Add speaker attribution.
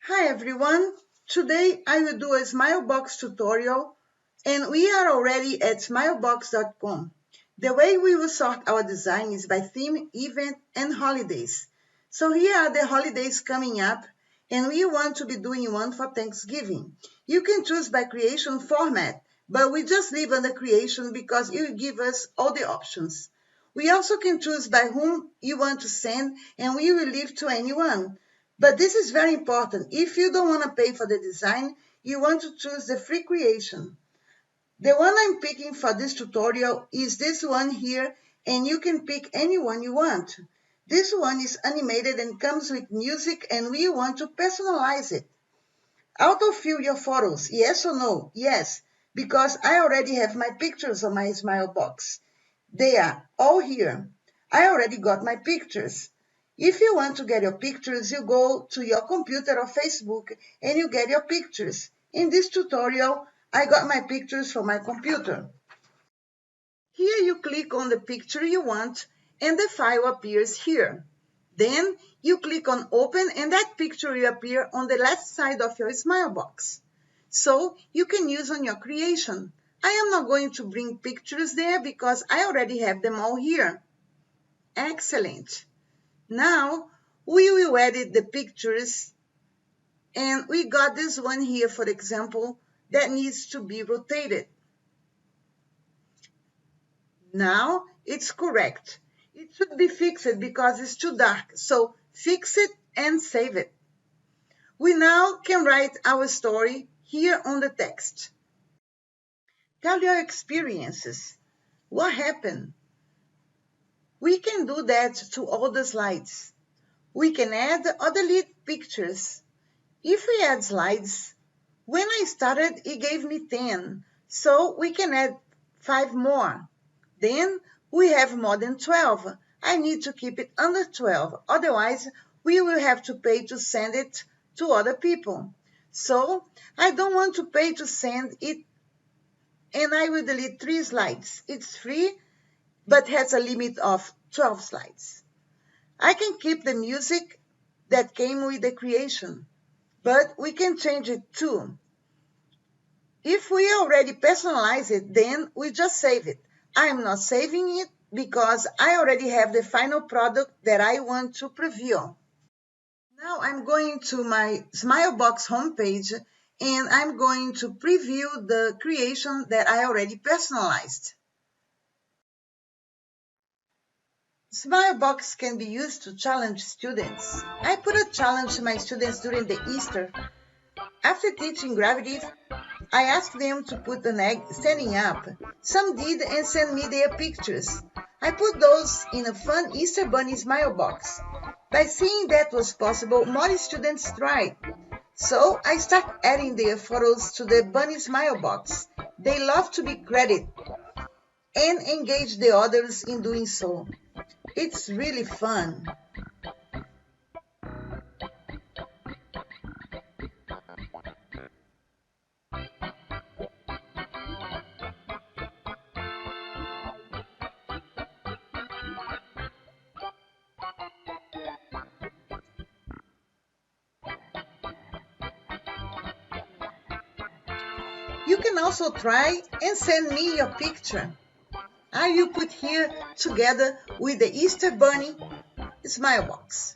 Speaker 1: Hi everyone, today I will do a Smilebox tutorial and we are already at smilebox.com. The way we will sort our design is by theme, event and holidays. So here are the holidays coming up and we want to be doing one for Thanksgiving. You can choose by creation format, but we just leave under creation because it will give us all the options. We also can choose by whom you want to send and we will leave to anyone. But this is very important. If you don't want to pay for the design, you want to choose the free creation. The one I'm picking for this tutorial is this one here, and you can pick any one you want. This one is animated and comes with music, and we want to personalize it. Autofill your photos, yes or no? Yes, because I already have my pictures on my Smilebox. They are all here. I already got my pictures. If you want to get your pictures, you go to your computer or Facebook and you get your pictures. In this tutorial, I got my pictures from my computer. Here you click on the picture you want and the file appears here. Then you click on open and that picture will appear on the left side of your Smilebox. So you can use on your creation. I am not going to bring pictures there because I already have them all here. Excellent. Now we will edit the pictures and we got this one here, for example, that needs to be rotated. Now it's correct. It should be fixed because it's too dark. So fix it and save it. We now can write our story here on the text. Tell your experiences. What happened? We can do that to all the slides. We can add or delete pictures. If we add slides, when I started, it gave me 10. So we can add 5 more. Then we have more than 12. I need to keep it under 12. Otherwise, we will have to pay to send it to other people. So I don't want to pay to send it, and I will delete 3 slides. It's free, but has a limit of 12 slides. I can keep the music that came with the creation, but we can change it too. If we already personalize it, then we just save it. I am not saving it because I already have the final product that I want to preview. Now I'm going to my Smilebox homepage and I'm going to preview the creation that I already personalized. Smilebox can be used to challenge students. I put a challenge to my students during the Easter. After teaching gravity, I asked them to put an egg standing up. Some did and sent me their pictures. I put those in a fun Easter Bunny Smilebox. By seeing that was possible, more students tried. So I started adding their photos to the Bunny Smilebox. They love to be credited and engage the others in doing so. It's really fun. You can also try and send me your picture. I will put here together with the Easter Bunny Smilebox.